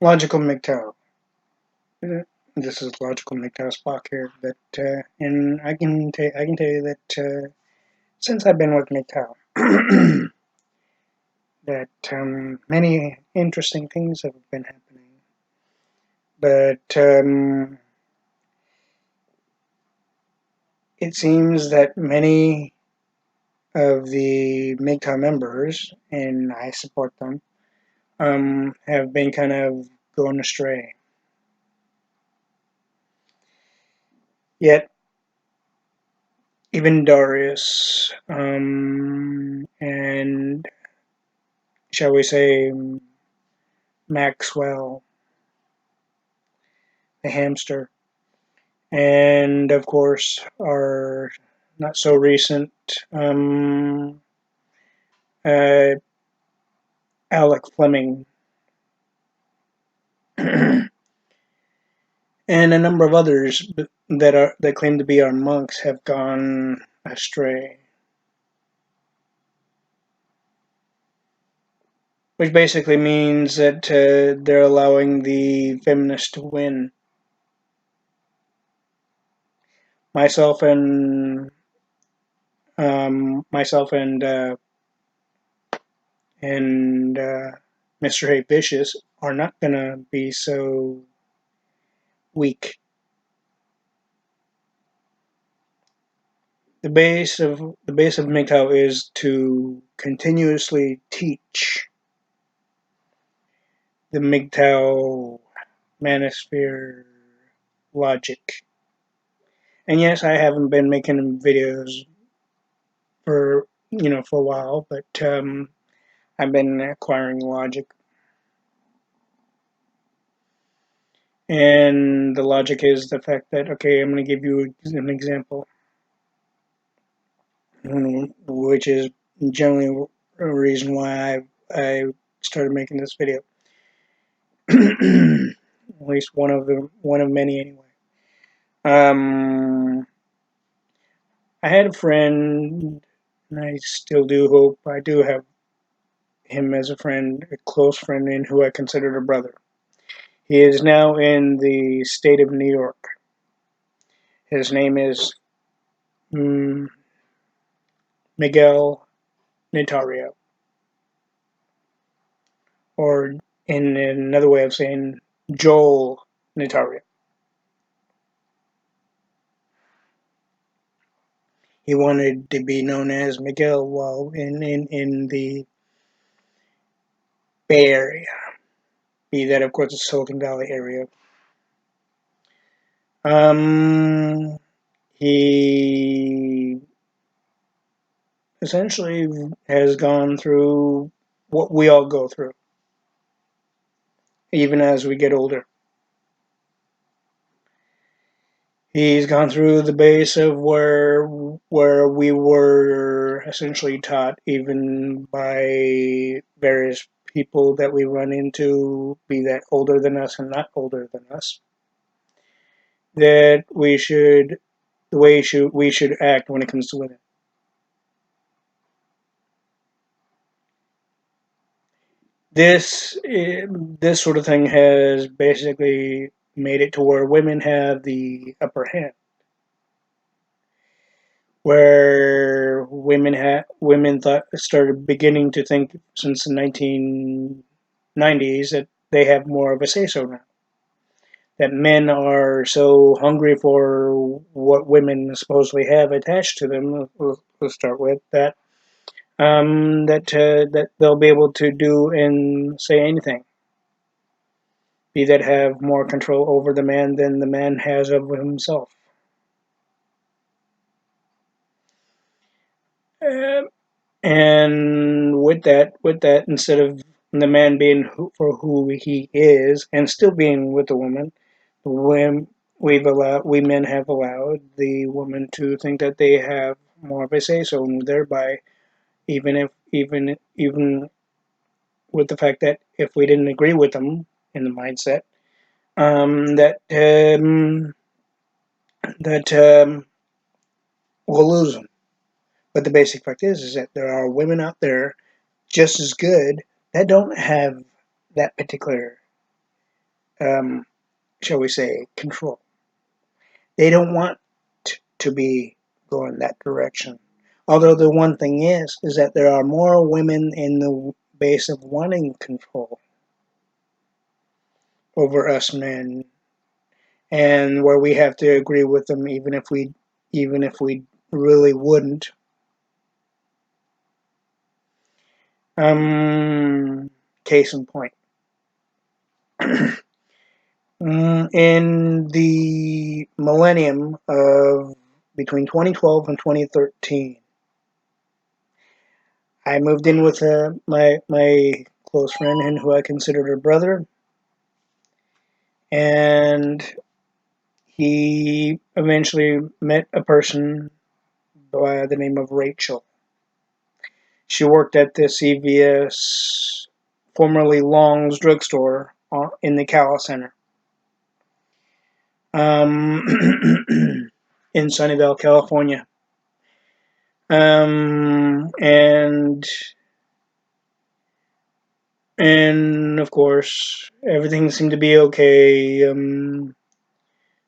LOGICALMGTOW. This is LOGICALMGTOW SPOCK here. And I can tell you that since I've been with MGTOW, that many interesting things have been happening. But it seems that many of the MGTOW members, and I support them, have been kind of going astray. Yet, even Darius and shall we say Maxwell, the hamster, and of course our not so recent uh, Alec Fleming, and a number of others that claim to be our monks have gone astray, which basically means that they're allowing the feminists to win. Myself and myself and Mr. Hate Vicious are not gonna be so weak. The base of MGTOW is to continuously teach the MGTOW manosphere logic. And yes, I haven't been making videos for a while, but I've been acquiring logic. And the logic is the fact that, okay, I'm going to give you an example, which is generally a reason why I started making this video. At least one of many anyway. I had a friend, and I still do hope I do have him as a friend, a close friend, and who I considered a brother. He is now in the state of New York. His name is Miguel Notario, or in another way of saying, Joel Notario. He wanted to be known as Miguel while in the Bay Area, be that, of course, the Silicon Valley area. He essentially has gone through what we all go through, even as we get older. He's gone through the base of where we were essentially taught, even by various people that we run into, be that older than us and not older than us, that we should act when it comes to women. This sort of thing has basically made it to where women have the upper hand, where women started beginning to think since the 1990s that they have more of a say-so now. That men are so hungry for what women supposedly have attached to them. We'll start with that. That they'll be able to do and say anything, be that have more control over the man than the man has of himself. And with that, instead of the man being for who he is and still being with the woman, we men have allowed the woman to think that they have more of a say so, and thereby, even with the fact that if we didn't agree with them in the mindset, that we'll lose them. But the basic fact is that there are women out there just as good that don't have that particular shall we say, control. They don't want to be going that direction. Although the one thing is that there are more women in the base of wanting control over us men, and where we have to agree with them even if we really wouldn't. Case in point. In the millennium of between 2012 and 2013, I moved in with my close friend and who I considered her brother, and he eventually met a person by the name of Rachel. She worked at the CVS, formerly Long's drugstore, in the Cala Center, in Sunnyvale, California. And of course, everything seemed to be okay.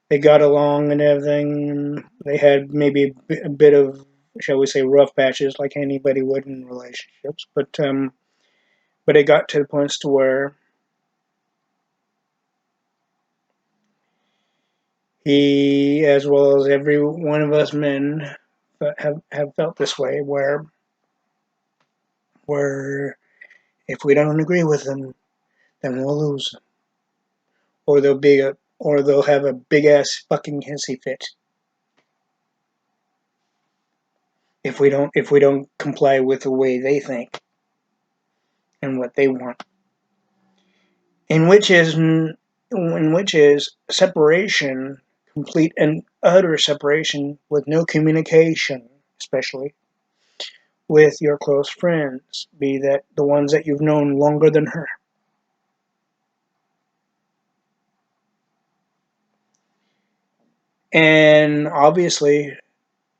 They got along and everything. They had maybe a bit of, shall we say, rough patches, like anybody would in relationships. But it got to the points to where he, as well as every one of us men, have felt this way, where if we don't agree with them, then we'll lose them, or they'll have a big ass fucking hissy fit if we don't comply with the way they think and what they want, in which is separation, complete and utter separation, with no communication, especially with your close friends, be that the ones that you've known longer than her. And obviously,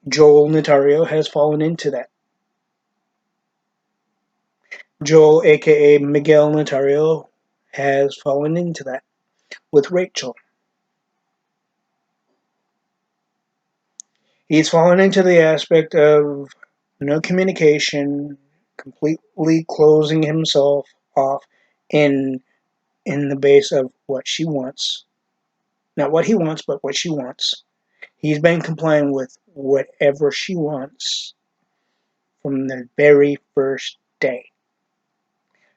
Joel Notario has fallen into that. Joel, aka Miguel Notario, has fallen into that with Rachel. He's fallen into the aspect of no communication, completely closing himself off in the base of what she wants. Not what he wants, but what she wants. He's been complying with whatever she wants from the very first day.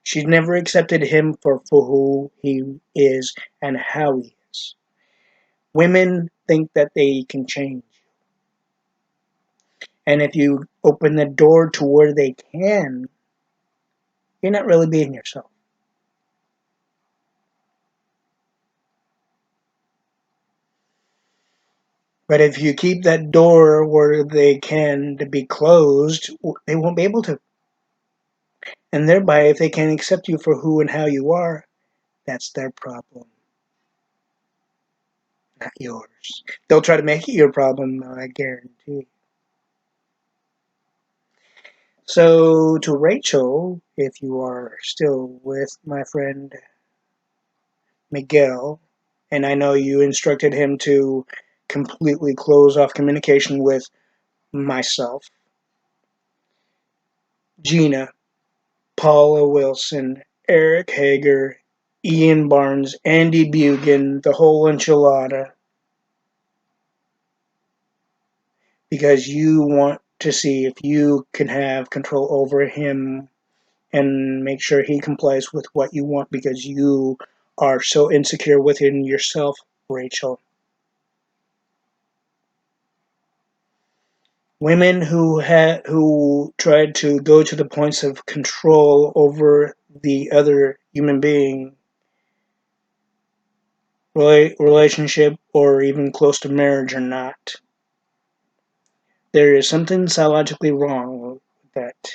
She's never accepted him for who he is and how he is. Women think that they can change. And if you open the door to where they can, you're not really being yourself. But if you keep that door where they can to be closed, they won't be able to. And thereby, if they can't accept you for who and how you are, that's their problem, not yours. They'll try to make it your problem, I guarantee. So, to Rachel, if you are still with my friend Miguel, and I know you instructed him to completely close off communication with myself, Gina, Paula Wilson, Eric Hager, Ian Barnes, Andy Bugan, the whole enchilada, because you want to see if you can have control over him and make sure he complies with what you want because you are so insecure within yourself, Rachel. Women who tried to go to the points of control over the other human being, relationship, or even close to marriage or not, there is something psychologically wrong with that.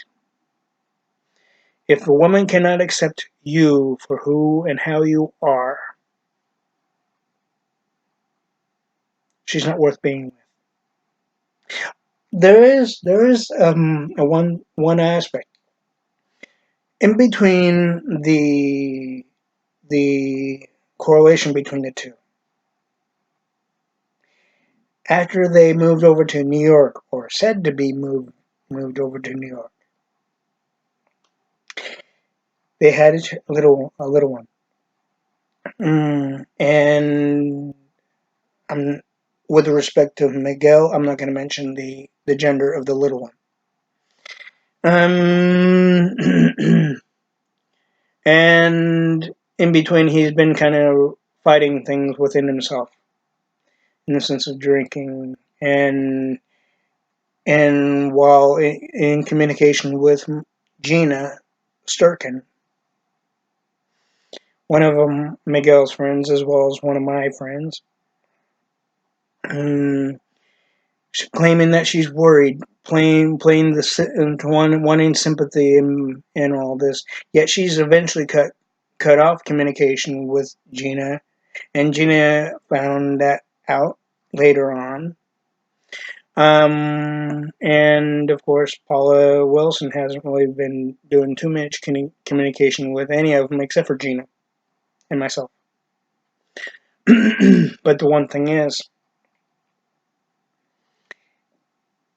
If a woman cannot accept you for who and how you are, she's not worth being with. There is a one aspect in between the correlation between the two. After they moved over to New York, or said to be moved over to New York, they had a little one. And with respect to Miguel, I'm not going to mention the gender of the little one. And in between, he's been kind of fighting things within himself, in the sense of drinking, and while in communication with Gina Sturkin, one of them, Miguel's friends, as well as one of my friends, claiming that she's worried, playing wanting sympathy and all this. Yet she's eventually cut off communication with Gina, and Gina found that out later on. And of course, Paula Wilson hasn't really been doing too much communication with any of them except for Gina and myself. But the one thing is,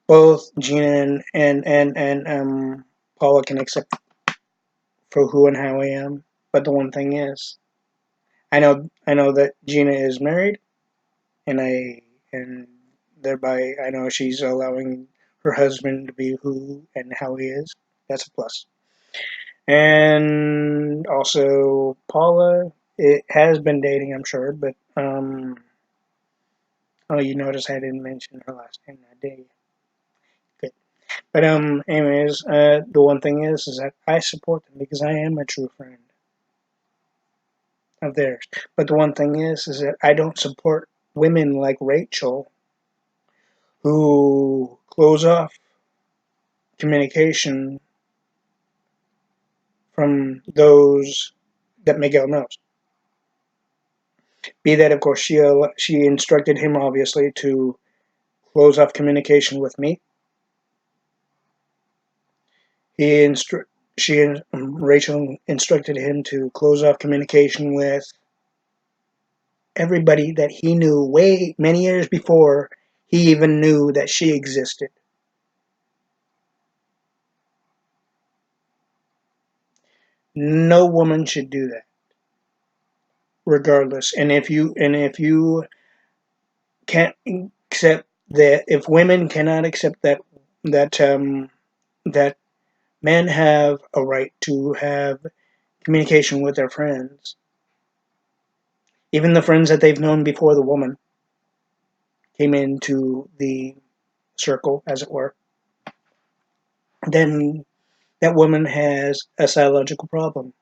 both Gina and Paula can accept for who and how I am. But the one thing is, I know that Gina is married, and thereby I know she's allowing her husband to be who and how he is. That's a plus. And also Paula, it has been dating, I'm sure, but oh, you notice I didn't mention her last name that day. Good. But anyways, the one thing is that I support them because I am a true friend of theirs. But the one thing is that I don't support women like Rachel who close off communication from those that Miguel knows. Be that, of course, she instructed him obviously to close off communication with me. Rachel instructed him to close off communication with everybody that he knew way many years before he even knew that she existed. No woman should do that, regardless. And if you can't accept that, if women cannot accept that men have a right to have communication with their friends, even the friends that they've known before the woman came into the circle, as it were, then that woman has a psychological problem,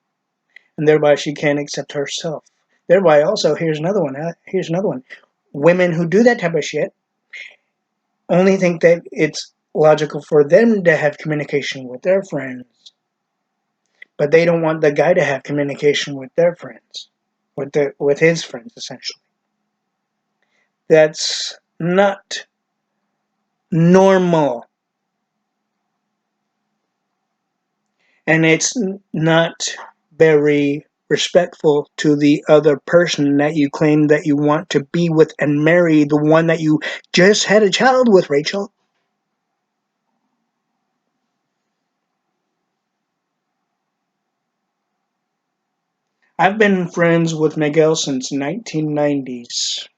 and thereby she can't accept herself. Thereby, also, here's another one. Women who do that type of shit only think that it's logical for them to have communication with their friends, but they don't want the guy to have communication with their friends, with his friends, essentially. That's not normal. And it's not very respectful to the other person that you claim that you want to be with and marry, the one that you just had a child with, Rachel. I've been friends with Miguel since 1990s.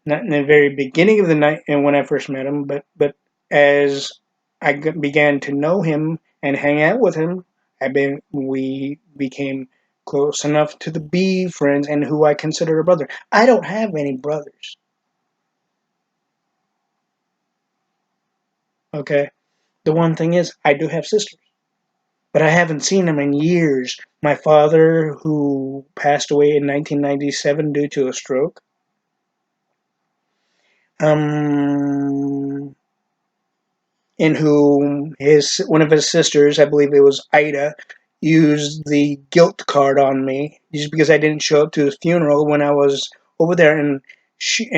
Not in the very beginning of the night and when I first met him, but as I began to know him and hang out with him, we became close enough to be friends and who I consider a brother. I don't have any brothers. Okay. The one thing is, I do have sisters, but I haven't seen them in years. My father, who passed away in 1997 due to a stroke, um, in whom one of his sisters, I believe it was Ida, used the guilt card on me just because I didn't show up to his funeral when I was over there, and she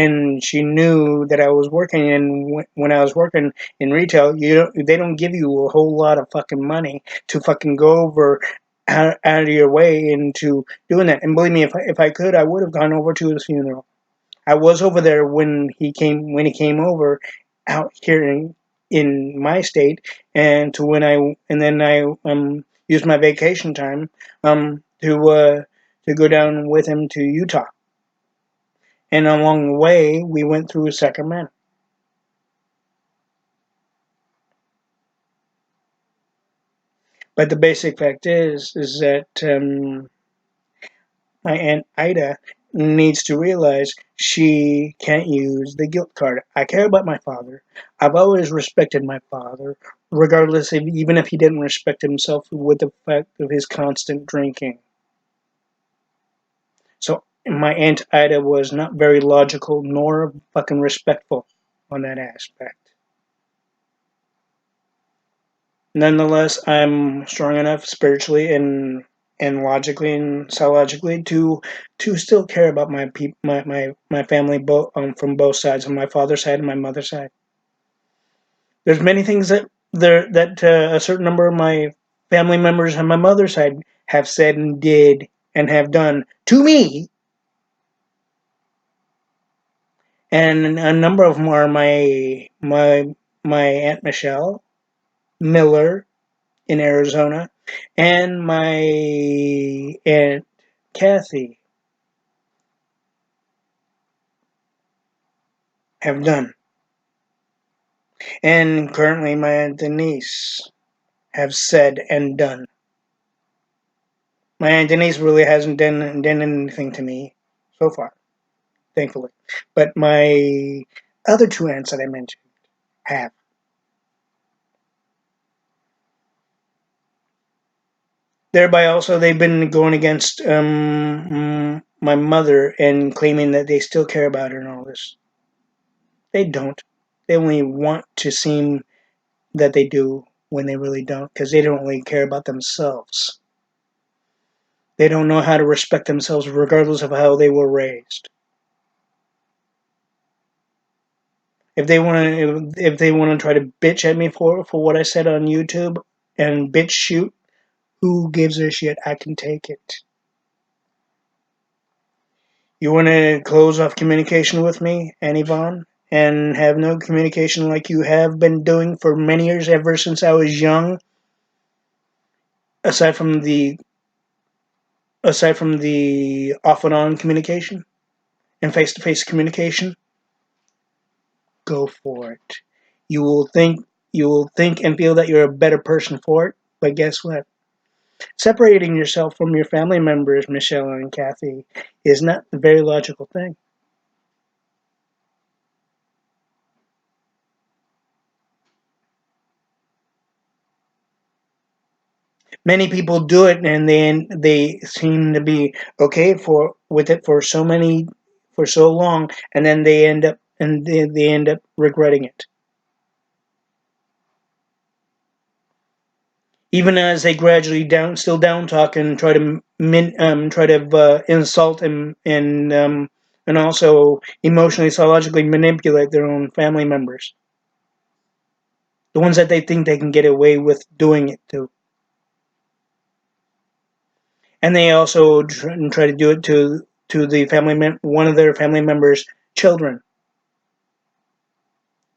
knew that I was working, and when I was working in retail, they don't give you a whole lot of fucking money to fucking go over out of your way into doing that. And believe me, if I could, I would have gone over to his funeral. I was over there when he came over out here in my state, and to when I used my vacation time to go down with him to Utah. And along the way, we went through Sacramento. But the basic fact is that my Aunt Ida needs to realize she can't use the guilt card. I care about my father. I've always respected my father, regardless of even if he didn't respect himself with the fact of his constant drinking. So my Aunt Ida was not very logical nor fucking respectful on that aspect. Nonetheless, I'm strong enough spiritually and logically and psychologically to still care about my family from both sides, on my father's side and my mother's side. There's many things that a certain number of my family members on my mother's side have said and did and have done to me, and a number of them are my Aunt Michelle Miller in Arizona, and my Aunt Kathy have done. And currently my Aunt Denise have said and done. My Aunt Denise really hasn't done anything to me so far, thankfully. But my other two aunts that I mentioned have. Thereby also they've been going against my mother and claiming that they still care about her and all this. They don't. They only want to seem that they do when they really don't, because they don't really care about themselves. They don't know how to respect themselves regardless of how they were raised. If they want to try to bitch at me for what I said on YouTube and bitch shoot, who gives a shit? I can take it. You want to close off communication with me, Annie Vaughn, and have no communication like you have been doing for many years, ever since I was young, aside from the off and on communication and face to face communication? Go for it. You will think and feel that you're a better person for it, but guess what? Separating yourself from your family members, Michelle and Kathy, is not a very logical thing. Many people do it and they seem to be okay for with it for so long, and then they end up regretting it. Even as they gradually down talk and try to insult and also emotionally psychologically manipulate their own family members, the ones that they think they can get away with doing it to, and they also try to do it to the one of their family members' children,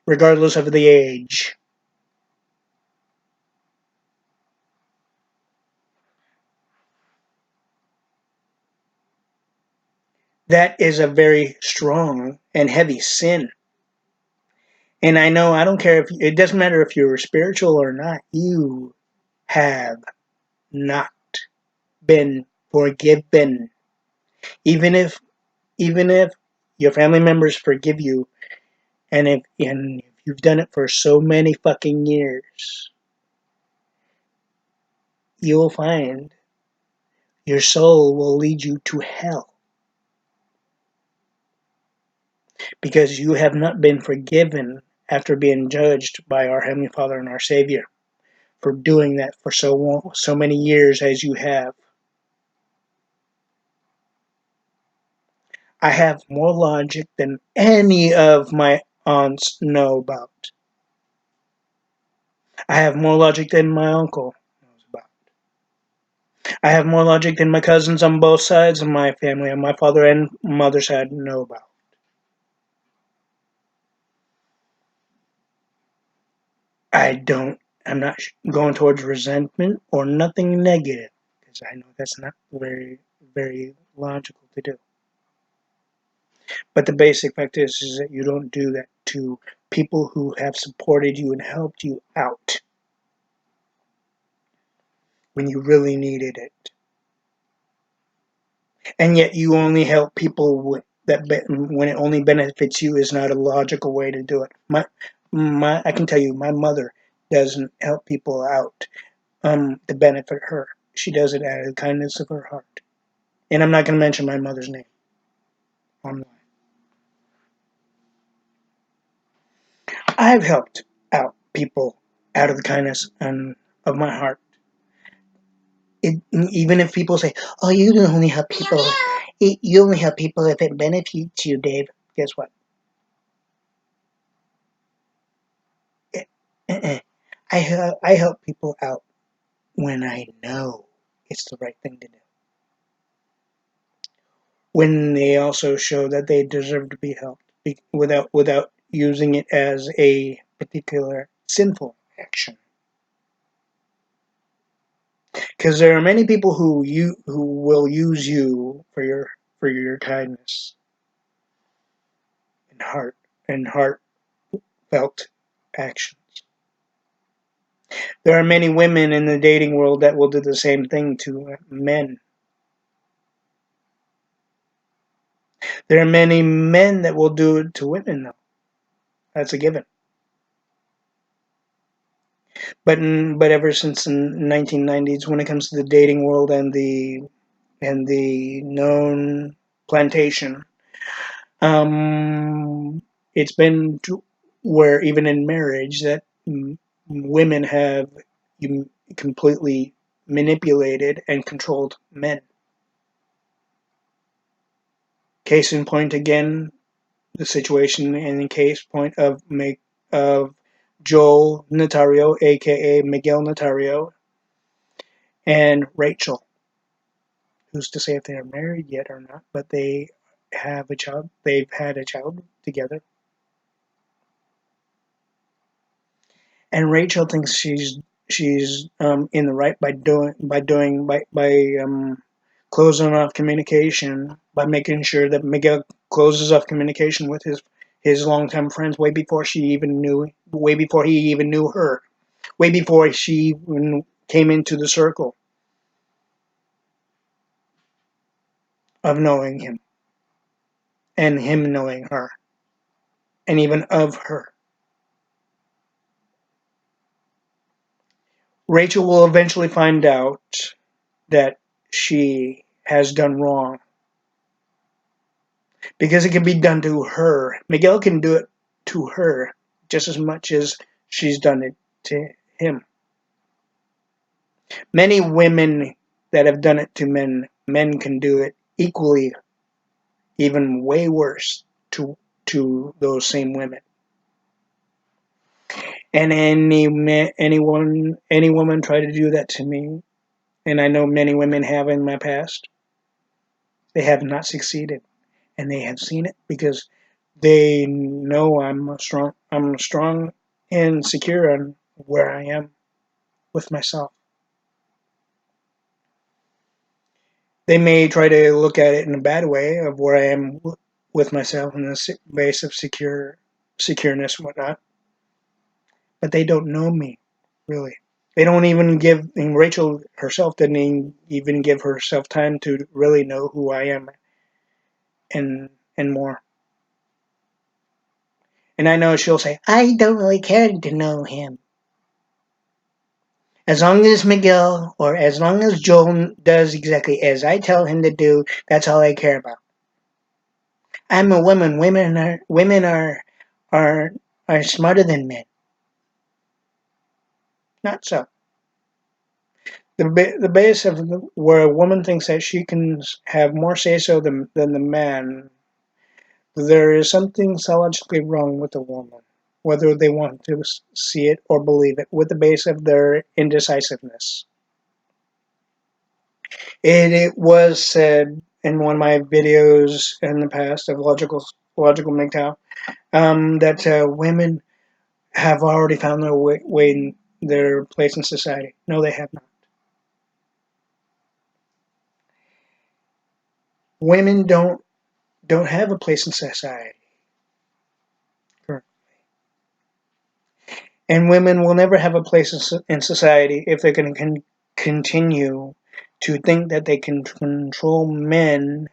regardless of the age. That is a very strong and heavy sin. And I know I don't care if it doesn't matter if you're spiritual or not. You have not been forgiven. Even if even if your family members forgive you, and if you've done it for so many fucking years, you'll find your soul will lead you to hell because you have not been forgiven after being judged by our Heavenly Father and our Savior for doing that for so many years as you have. I have more logic than any of my aunts know about. I have more logic than my uncle knows about. I have more logic than my cousins on both sides of my family, on my father and mother's side, know about. I'm not going towards resentment or nothing negative, because I know that's not very logical to do. But the basic fact is that you don't do that to people who have supported you and helped you out when you really needed it. And yet you only help people when it only benefits you is not a logical way to do it. I can tell you, my mother doesn't help people out to benefit her. She does it out of the kindness of her heart. And I'm not going to mention my mother's name online. I've helped out people out of the kindness of my heart. Even if people say, "Oh, you only help people. You only help people if it benefits you, Dave." Guess what? I help people out when I know it's the right thing to do. When they also show that they deserve to be helped without using it as a particular sinful action. Because there are many people who will use you for your kindness and heartfelt actions. There are many women in the dating world that will do the same thing to men. There are many men that will do it to women, though. That's a given. But ever since the 1990s, when it comes to the dating world and the known plantation, it's been to where even in marriage that women have completely manipulated and controlled men. Case in point again, the situation in case point of Joel Notario, aka Miguel Notario, and Rachel. Who's to say if they're married yet or not? But they have a child. They've had a child together, and Rachel thinks she's in the right by closing off communication, by making sure that Miguel closes off communication with his longtime friends way before he even knew her, way before she even came into the circle of knowing him and him knowing her and even of her. Rachel will eventually find out that she has done wrong because it can be done to her. Miguel can do it to her just as much as she's done it to him. Many women that have done it to men can do it equally, even way worse to those same women. And any woman try to do that to me, and I know many women have in my past. They have not succeeded, and they have seen it because they know I'm strong and secure on where I am with myself. They may try to look at it in a bad way of where I am with myself in the base of secureness and whatnot, but they don't know me really. They don't even give. And Rachel herself didn't even give herself time to really know who I am and more. And I know she'll say, "I don't really care to know him." As long as Miguel or as long as Joel does exactly as I tell him to do, that's all I care about. I'm a woman. Are are smarter than men. Not so. The base of where a woman thinks that she can have more say so than the man, there is something psychologically wrong with the woman, whether they want to see it or believe it, with the base of their indecisiveness. It was said in one of my videos in the past of LOGICALMGTOW, that women have already found their way in their place in society. No, they have not. Women don't have a place in society, and women will never have a place in society if they're going to continue to think that they can control men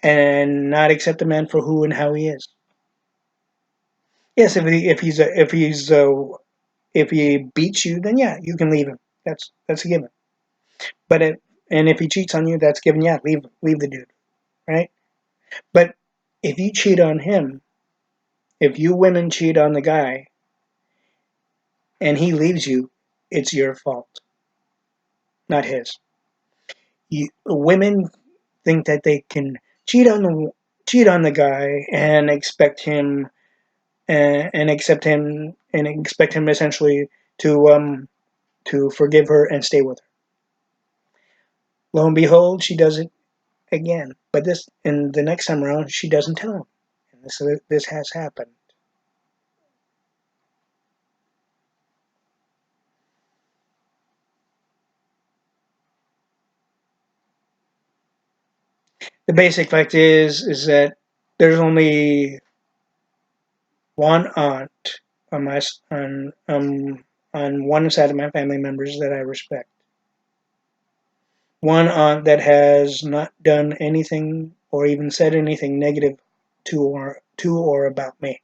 and not accept a man for who and how he is. Yes, if he beats you, then yeah, you can leave him. That's a given. But if he cheats on you, that's given. Yeah, leave the dude, right? But if you cheat on him, if you women cheat on the guy and he leaves you, it's your fault, not his. Women think that they can cheat on the guy and expect him and expect him essentially to forgive her and stay with her. Lo and behold, she does it again. But the next time around, she doesn't tell him. And this has happened. The basic fact is that there's only one aunt on my on one side of my family members that I respect. One aunt that has not done anything or even said anything negative to or about me.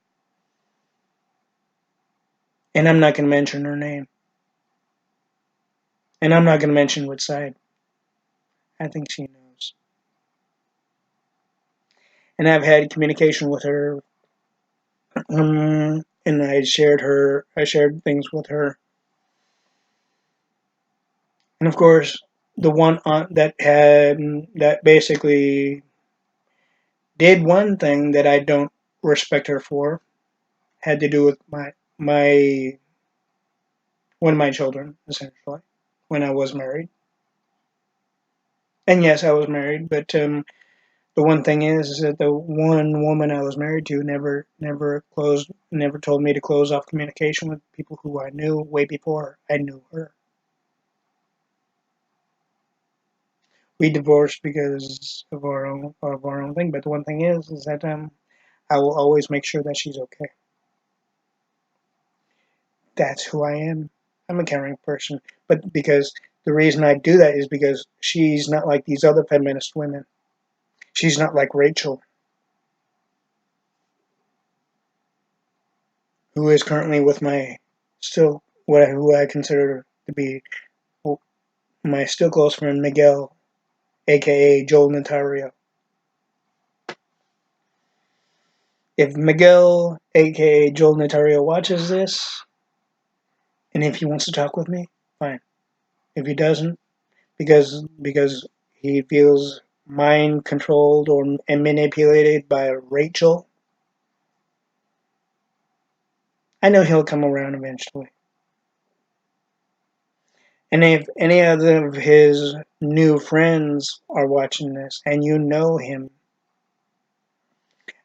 And I'm not going to mention her name. And I'm not going to mention which side. I think she knows. And I've had communication with her, and I shared things with her. And of course, the one aunt that basically did one thing that I don't respect her for had to do with my one of my children, essentially, when I was married. And yes, I was married, but the one thing is that the one woman I was married to never told me to close off communication with people who I knew way before I knew her. We divorced because of our own thing, but the one thing is that I will always make sure that she's okay. That's who I am. I'm a caring person, but because the reason I do that is because she's not like these other feminist women. She's not like Rachel, who is currently with my still who I consider to be my still close friend Miguel, aka Joel Notario. If Miguel, aka Joel Notario, watches this, and if he wants to talk with me, fine. If he doesn't, because he feels mind controlled or and manipulated by Rachel, I know he'll come around eventually. And if any other of his new friends are watching this and you know him,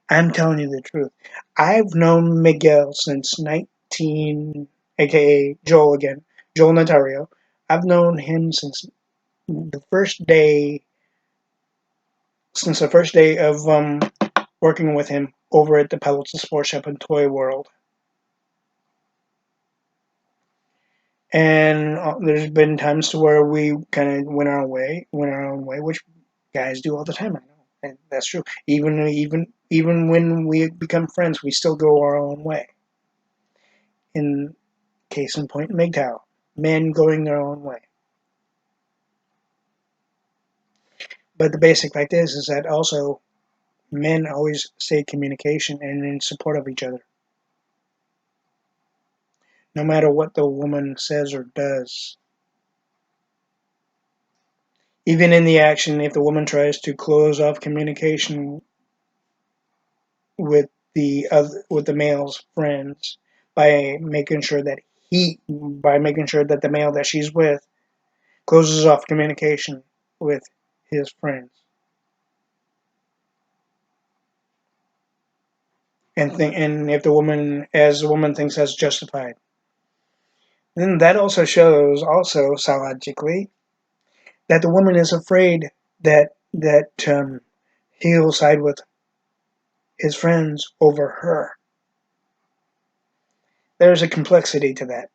I'm telling you the truth. I've known Miguel since 19, aka Joel again, Joel Notario. I've known him the first day, since the first day of working with him over at the Pellets and Sports Shop in Toy World. And there's been times to where we kind of went our own way, which guys do all the time. I know, and that's true. Even when we become friends, we still go our own way. In case in point, MGTOW, men going their own way. But the basic fact is that also men always stay communication and in support of each other, no matter what the woman says or does. Even in the action, if the woman tries to close off communication with with the male's friends by making sure that the male that she's with closes off communication with his friends, and if the woman, as the woman thinks that's justified, then that also shows, also psychologically, that the woman is afraid that he'll side with his friends over her. There's a complexity to that.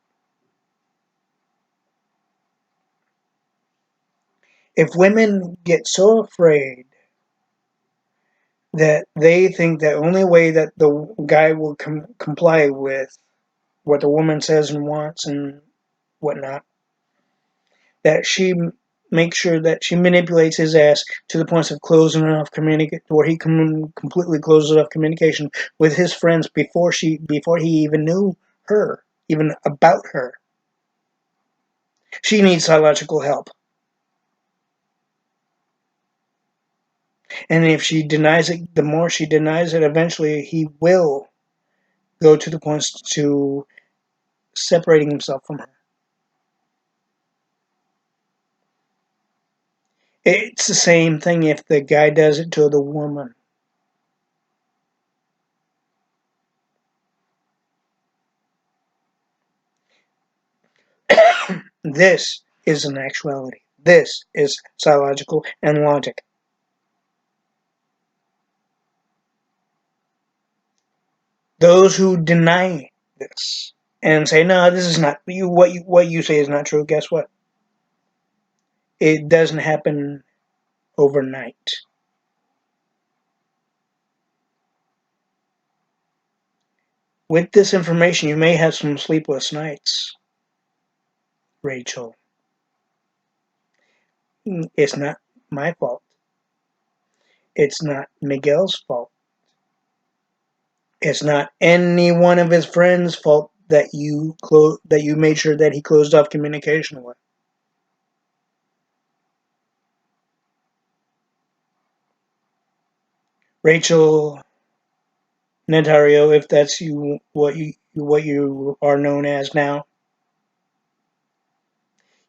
If women get so afraid that they think the only way that the guy will comply with what the woman says and wants and whatnot, that she makes sure that she manipulates his ass to the point of closing off communicate, where he completely closes off communication with his friends before he even knew her, even about her. She needs psychological help. And if she denies it, the more she denies it, eventually he will go to the point to separating himself from her. It's the same thing if the guy does it to the woman. This is an actuality. This is psychological and logic. Those who deny this and say, "No, this is not you. What you say is not true." Guess what? It doesn't happen overnight. With this information, you may have some sleepless nights, Rachel. It's not my fault. It's not Miguel's fault. It's not any one of his friends' fault that you made sure that he closed off communication with. Rachel Natario, if that's what you are known as now,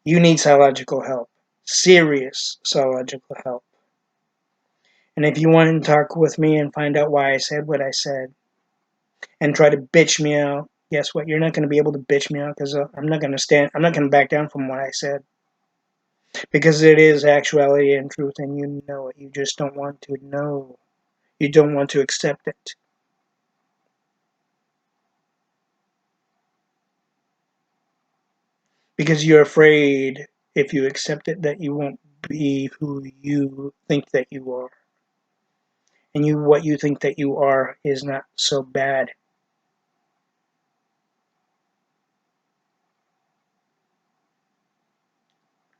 you need psychological help. Serious psychological help. And if you want to talk with me and find out why I said what I said and try to bitch me out, guess what? You're not going to be able to bitch me out because I'm not going to I'm not going to back down from what I said. Because it is actuality and truth, and you know it. You just don't want to know. You don't want to accept it. Because you're afraid if you accept it that you won't be who you think that you are. And what you think that you are is not so bad.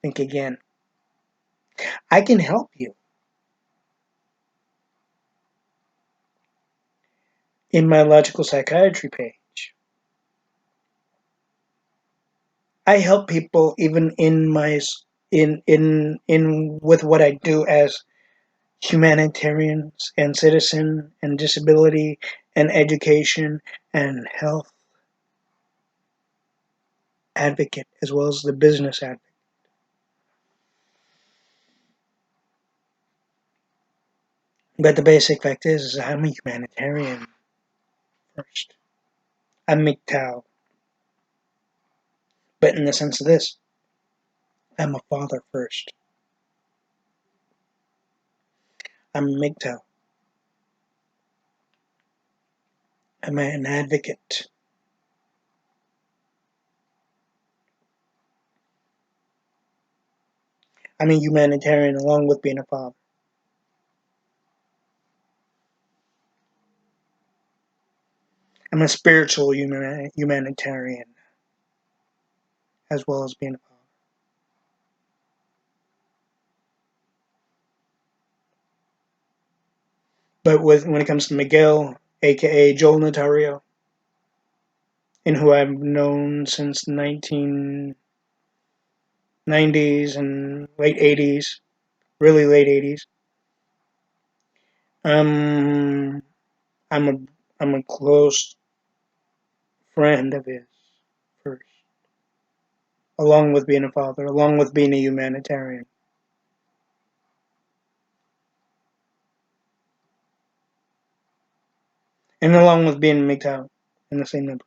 Think again. I can help you. In my logical psychiatry page, I help people even in my in with what I do as humanitarians and citizen and disability and education and health advocate as well as the business advocate. But the basic fact is I'm a humanitarian first. I'm MGTOW. But in the sense of this, I'm a father first. I'm MGTOW. I'm an advocate. I'm a humanitarian along with being a father. I'm a spiritual humanitarian as well as being a father. But when it comes to Miguel, aka Joel Notario, and who I've known since 1990s and late 80s, really late 80s, um, I'm a I'm a close friend of his first, along with being a father, along with being a humanitarian. And along with being a MGTOW in the same number.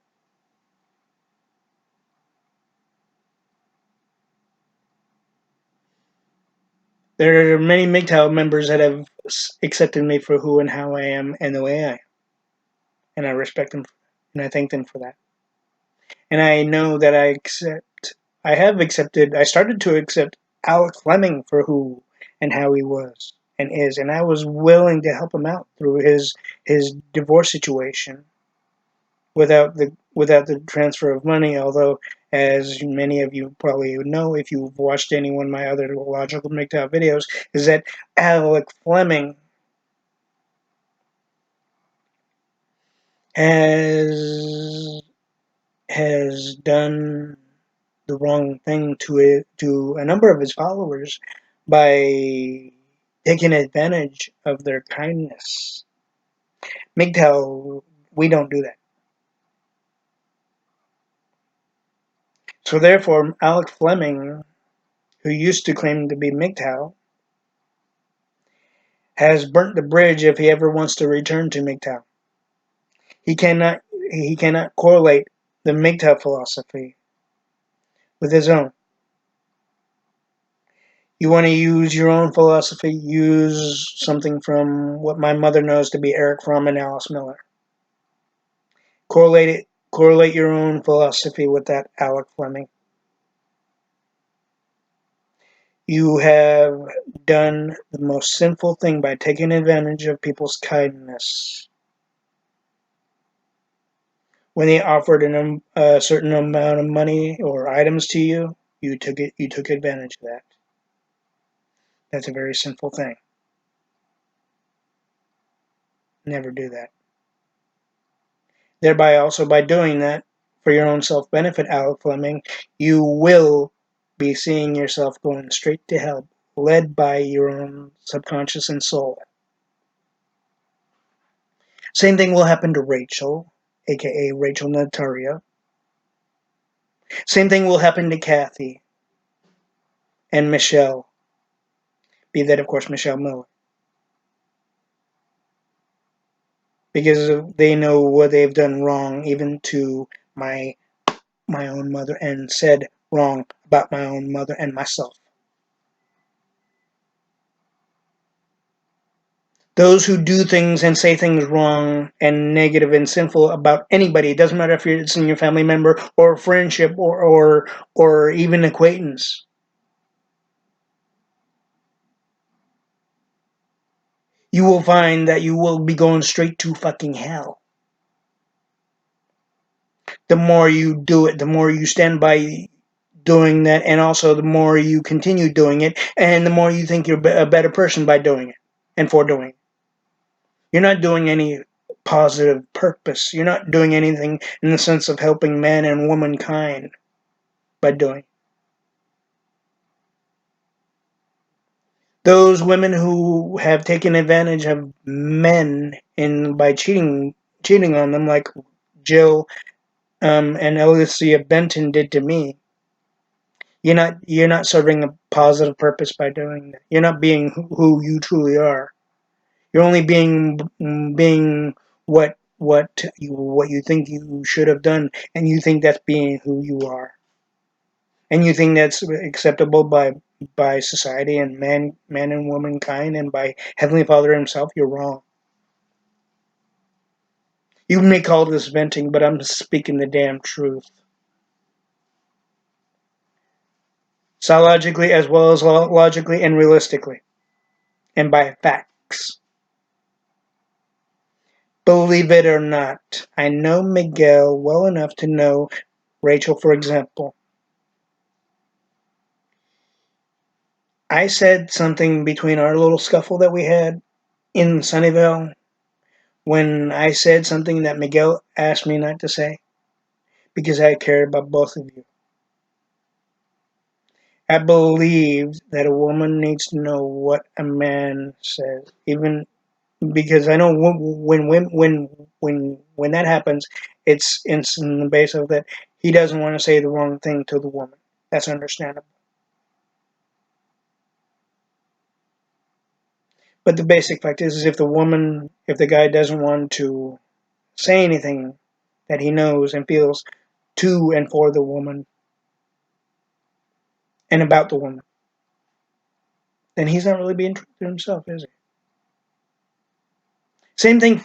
There are many MGTOW members that have accepted me for who and how I am and the way I am. And I respect them and I thank them for that. And I know that I started to accept Alex Fleming for who and how he was and is. And I was willing to help him out through his divorce situation without the transfer of money, although as many of you probably know if you've watched any one of my other Logical MGTOW videos, is that Alex Fleming has has done the wrong thing to a number of his followers by taking advantage of their kindness. MGTOW, we don't do that. So therefore, Alex Fleming, who used to claim to be MGTOW, has burnt the bridge if he ever wants to return to MGTOW. He cannot he cannot correlate the MGTOW philosophy with his own. You want to use your own philosophy, use something from what my mother knows to be Eric Fromm and Alice Miller. Correlate your own philosophy with that, Alex Fleming. You have done the most sinful thing by taking advantage of people's kindness. When they offered a certain amount of money or items to you, you took advantage of that. That's a very sinful thing. Never do that. Thereby, also by doing that, for your own self-benefit, Alex Fleming, you will be seeing yourself going straight to hell, led by your own subconscious and soul. Same thing will happen to Rachel, aka Rachel Nataria. Same thing will happen to Kathy and Michelle, be that, of course, Michelle Miller. Because they know what they've done wrong, even to my own mother, and said wrong about my own mother and myself. Those who do things and say things wrong and negative and sinful about anybody, it doesn't matter if it's in your family member or friendship or even acquaintance. You will find that you will be going straight to fucking hell. The more you do it, the more you stand by doing that, and also the more you continue doing it, and the more you think you're a better person by doing it and for doing it. You're not doing any positive purpose. You're not doing anything in the sense of helping man and womankind by doing it. Those women who have taken advantage of men in by cheating on them, like Jill and Alicia Benton did to me. You're not serving a positive purpose by doing that. You're not being who you truly are. You're only being what you think you should have done, and you think that's being who you are, and you think that's acceptable by society and man and womankind and by Heavenly Father Himself. You're wrong. You may call this venting, but I'm speaking the damn truth. Psychologically as well as logically and realistically, and by facts. Believe it or not, I know Miguel well enough to know Rachel, for example. I said something between our little scuffle that we had in Sunnyvale when I said something that Miguel asked me not to say because I cared about both of you. I believe that a woman needs to know what a man says, even because I know when that happens, it's in the base of that he doesn't want to say the wrong thing to the woman. That's understandable. But the basic fact is if the guy doesn't want to say anything that he knows and feels to and for the woman and about the woman, then he's not really being true to himself, is he? Same thing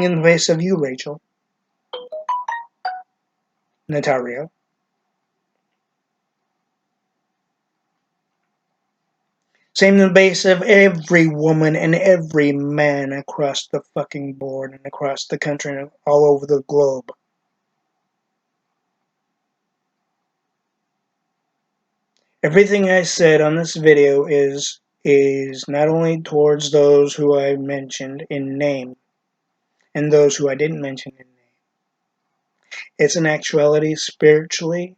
in the case of you, Rachel, Natario. Same in the base of every woman and every man across the fucking board and across the country and all over the globe. Everything I said on this video is not only towards those who I mentioned in name and those who I didn't mention in name. It's in actuality spiritually,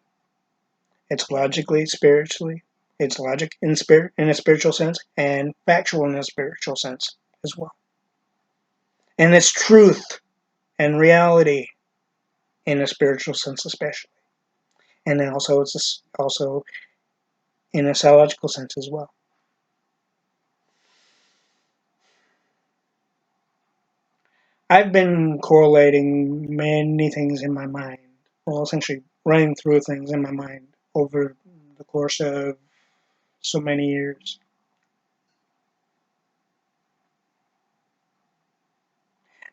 it's logically spiritually, it's logic in spirit in a spiritual sense and factual in a spiritual sense as well. And it's truth and reality in a spiritual sense especially. And then also it's also in a psychological sense as well. I've been correlating many things in my mind, well, essentially running through things in my mind over the course of so many years.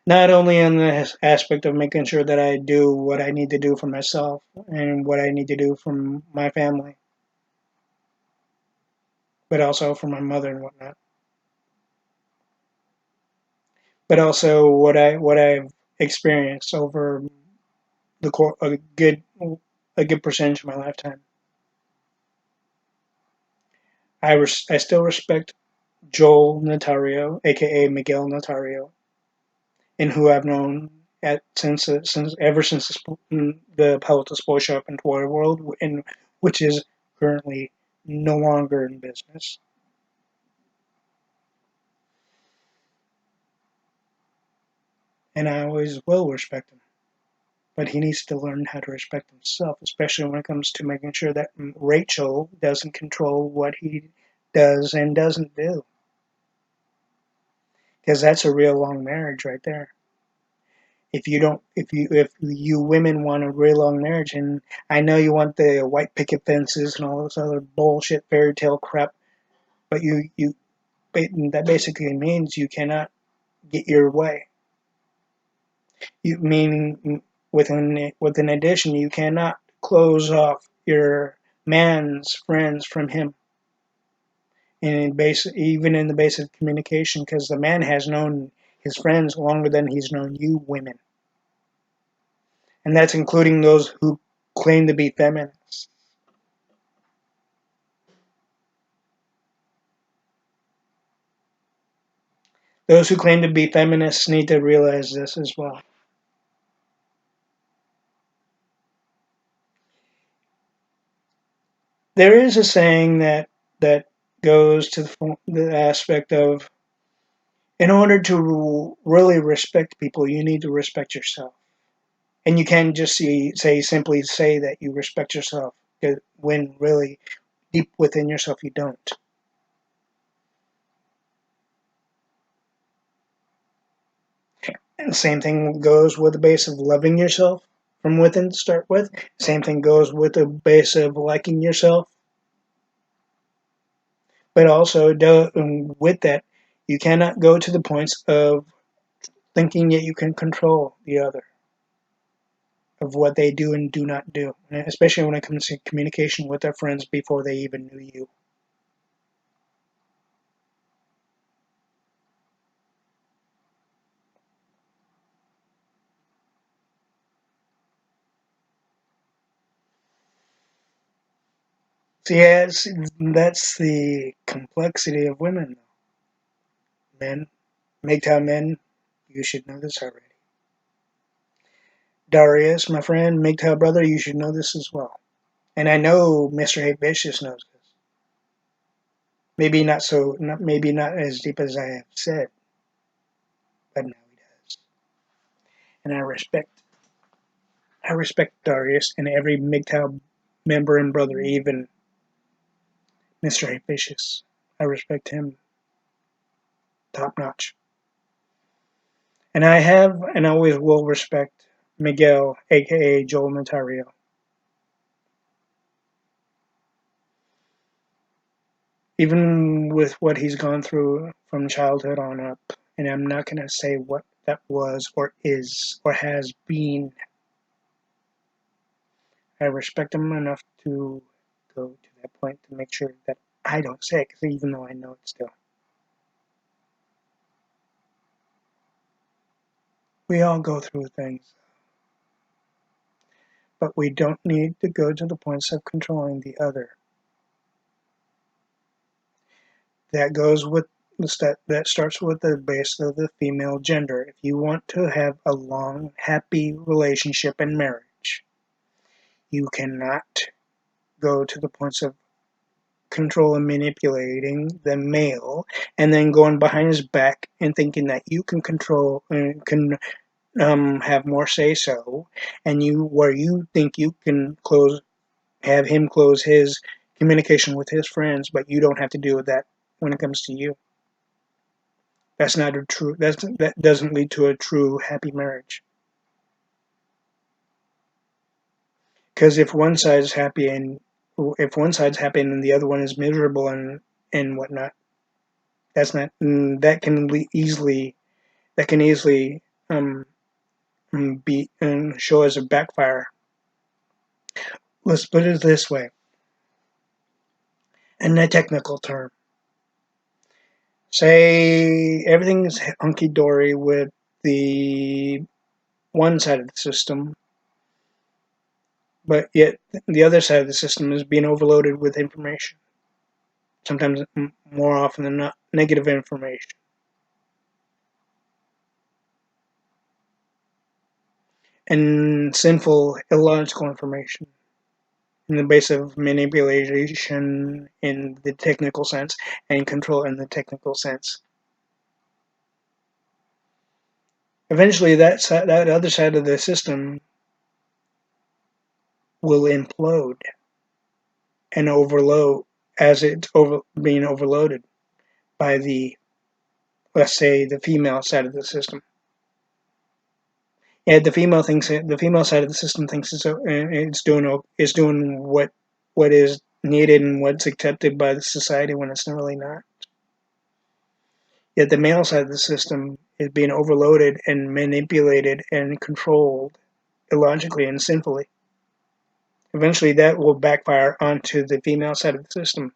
Not only in the aspect of making sure that I do what I need to do for myself and what I need to do for my family, but also for my mother and whatnot. But also what I've experienced over a good percentage of my lifetime. I still respect Joel Notario, aka Miguel Notario, and who I've known since ever since the Palo Spoil Shop and Toy World, and which is currently no longer in business. And I always will respect him, but he needs to learn how to respect himself, especially when it comes to making sure that Rachel doesn't control what he does and doesn't do, because that's a real long marriage right there. If you women want a real long marriage, and I know you want the white picket fences and all this other bullshit fairy tale crap, but that basically means you cannot get your way. You meaning with an addition, you cannot close off your man's friends from him. Even in the basic communication, because the man has known his friends longer than he's known you women. And that's including those who claim to be feminists. Those who claim to be feminists need to realize this as well. There is a saying that goes to the aspect of, in order to really respect people, you need to respect yourself. And you can't just simply say that you respect yourself when really deep within yourself you don't. And the same thing goes with the base of loving yourself from within to start with. Same thing goes with the base of liking yourself. But also, with that, you cannot go to the points of thinking that you can control the other, of what they do and do not do, especially when it comes to communication with their friends before they even knew you. So yeah, that's the complexity of women. Men, MGTOW men, you should know this already. Darius, my friend, MGTOW brother, you should know this as well. And I know Mr. Hate Vicious knows this. Maybe not as deep as I have said, but now he does. And I respect Darius and every MGTOW member and brother, even Mr. Ambitious. I respect him top notch. And I have and always will respect Miguel, aka Joel Notario. Even with what he's gone through from childhood on up, and I'm not going to say what that was or is or has been, I respect him enough to go to that point to make sure that I don't say it, because even though I know it still. We all go through things, but we don't need to go to the points of controlling the other. That goes with that starts with the base of the female gender. If you want to have a long, happy relationship and marriage, you cannot go to the points of control and manipulating the male and then going behind his back and thinking that you can control and can have more say so, and you think you can have him close his communication with his friends, but you don't have to deal with that when it comes to you. That's not a true. That doesn't lead to a true happy marriage. Because if one side's happy and the other one is miserable and whatnot, that's not that can easily um, be show as a backfire. Let's put it this way, in a technical term. Say everything's hunky dory with the one side of the system, but yet the other side of the system is being overloaded with information. Sometimes more often than not, negative information and sinful, illogical information in the base of manipulation in the technical sense and control in the technical sense. Eventually, that other side of the system will implode and overload as it's being overloaded by let's say, the female side of the system. Yeah, the female side of the system thinks it's doing what is needed and what's accepted by the society when it's really not. Yet the male side of the system is being overloaded and manipulated and controlled illogically and sinfully. Eventually, that will backfire onto the female side of the system,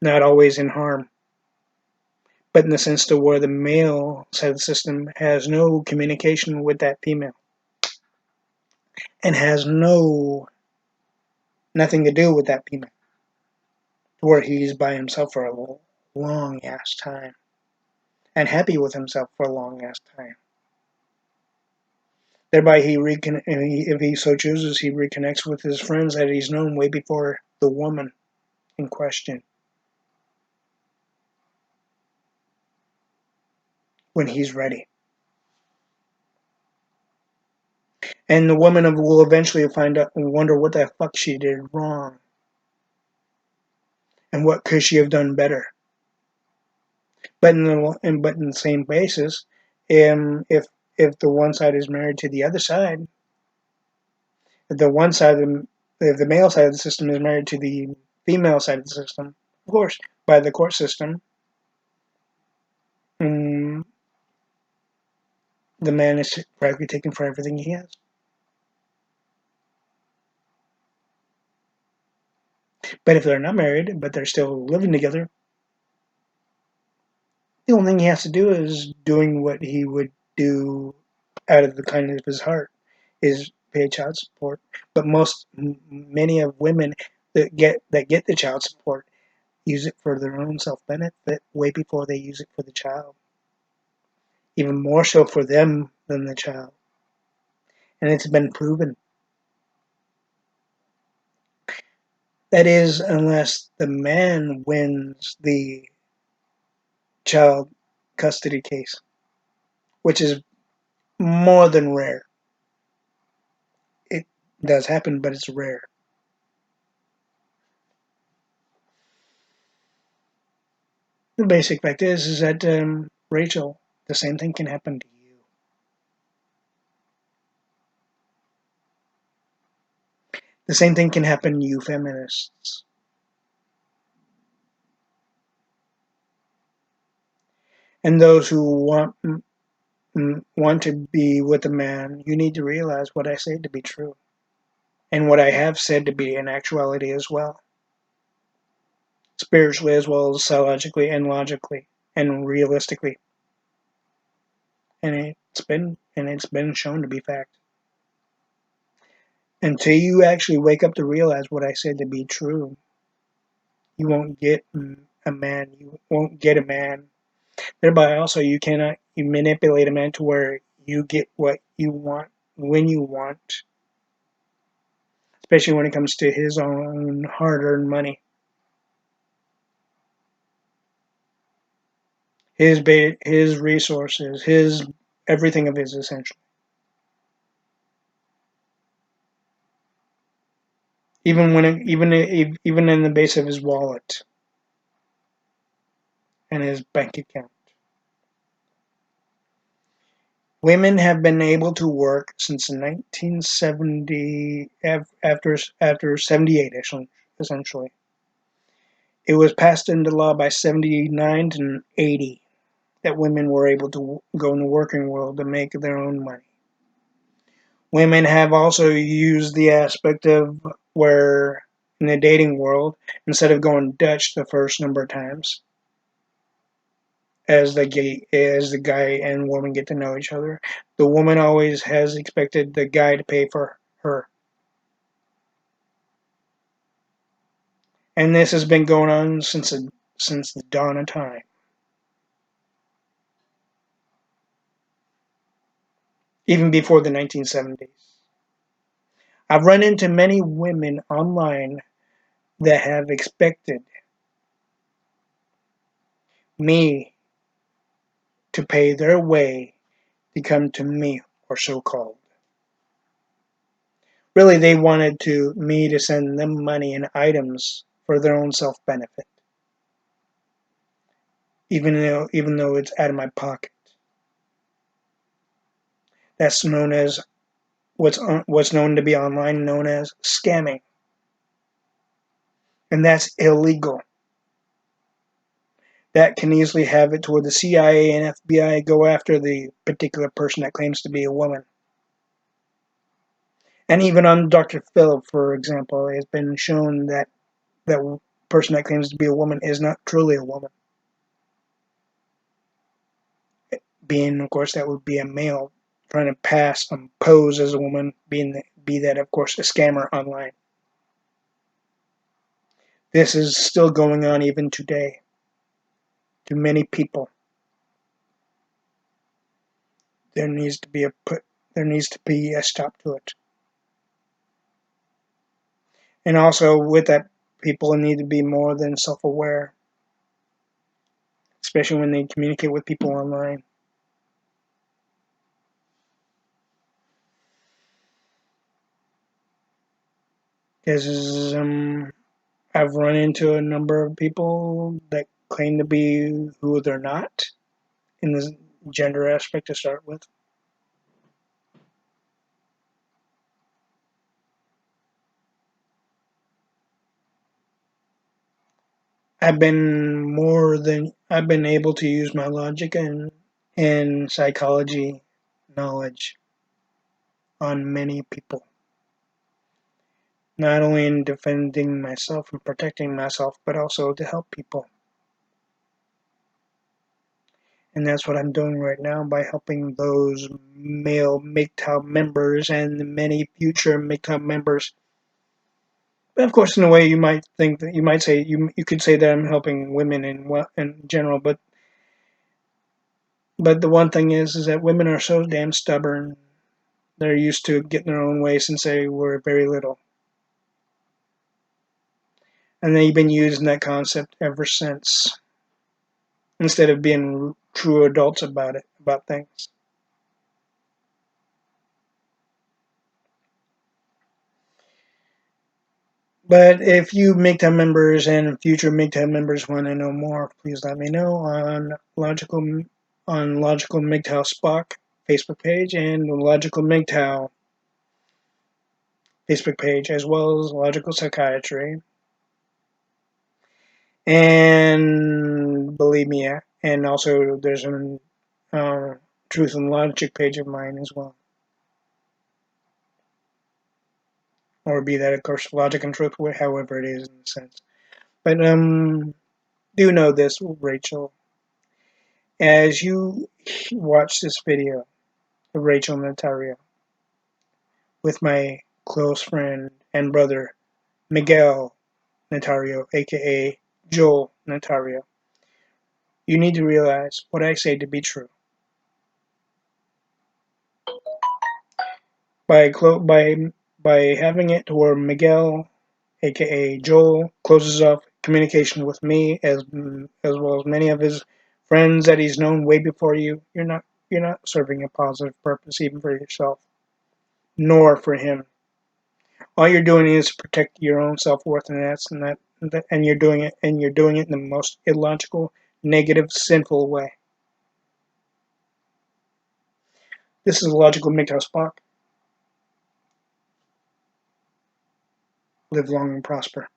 not always in harm, but in the sense to where the male side of the system has no communication with that female and has nothing to do with that female, where he's by himself for a long ass time and happy with himself for a long ass time. Thereby, if he so chooses, he reconnects with his friends that he's known way before the woman in question when he's ready. And the woman will eventually find out and wonder what the fuck she did wrong and what could she have done better. But in the same basis, if the one side is married to the other side, if the one side if the male side of the system is married to the female side of the system, of course, by the court system, um, the man is practically taken for everything he has. But if they're not married, but they're still living together, the only thing he has to do is doing what he would do out of the kindness of his heart, is pay child support. But many of women that get the child support use it for their own self benefit way before they use it for the child. Even more so for them than the child. And it's been proven. That is, unless the man wins the child custody case, which is more than rare. It does happen, but it's rare. The basic fact is that, Rachel, the same thing can happen to you. The same thing can happen to you feminists. And those who want to be with a man, you need to realize what I say to be true. And what I have said to be in actuality as well. Spiritually as well as psychologically and logically and realistically. And it's been shown to be fact. Until you actually wake up to realize what I said to be true, you won't get a man. You won't get a man. Thereby, also, you manipulate a man to where you get what you want when you want, especially when it comes to his own hard-earned money, his resources, his everything of his essential. Even in the base of his wallet and his bank account. Women have been able to work since 1970, after 78, essentially. It was passed into law by 79 to 80 that women were able to go in the working world to make their own money. Women have also used the aspect of where, in the dating world, instead of going Dutch the first number of times, as the guy and woman get to know each other, the woman always has expected the guy to pay for her. And this has been going on since the dawn of time. Even before the 1970s. I've run into many women online that have expected me to pay their way to come to me, or so-called. Really, they wanted me to send them money and items for their own self-benefit, even though it's out of my pocket. That's known as what's known to be online known as scamming, and that's illegal. That can easily have it to where the CIA and FBI go after the particular person that claims to be a woman. And even on Dr. Phil, for example, it has been shown that that person that claims to be a woman is not truly a woman. Being, of course, that would be a male trying to pass and pose as a woman, be that, of course, a scammer online. This is still going on even today to many people. There needs to be a stop to it. And also with that, people need to be more than self-aware, especially when they communicate with people online. Because I've run into a number of people that claim to be who they're not in the gender aspect to start with. I've been able to use my logic and psychology knowledge on many people. Not only in defending myself and protecting myself, but also to help people. And that's what I'm doing right now by helping those male MGTOW members and the many future MGTOW members. But of course, in a way, you might think that you could say that I'm helping women in general, but the one thing is that women are so damn stubborn. They're used to getting their own way since they were very little, and they've been using that concept ever since. Instead of being true adults about things. But if you MGTOW members and future MGTOW members want to know more, please let me know Logical MGTOW SPOCK Facebook page and the Logical MGTOW Facebook page, as well as Logical Psychiatry. And believe me, and also there's a Truth and Logic page of mine as well. Or be that, of course, Logic and Truth, however it is in a sense. But do know this, Rachel. As you watch this video of Rachel Natario with my close friend and brother, Miguel Natario, aka Joel Natario, you need to realize what I say to be true. By having it to where Miguel, aka Joel, closes off communication with me as well as many of his friends that he's known way before you, you're not serving a positive purpose even for yourself, nor for him. All you're doing is protect your own self-worth, and you're doing it in the most illogical, negative, sinful way. This is Logical MGTOW Spock. Live long and prosper.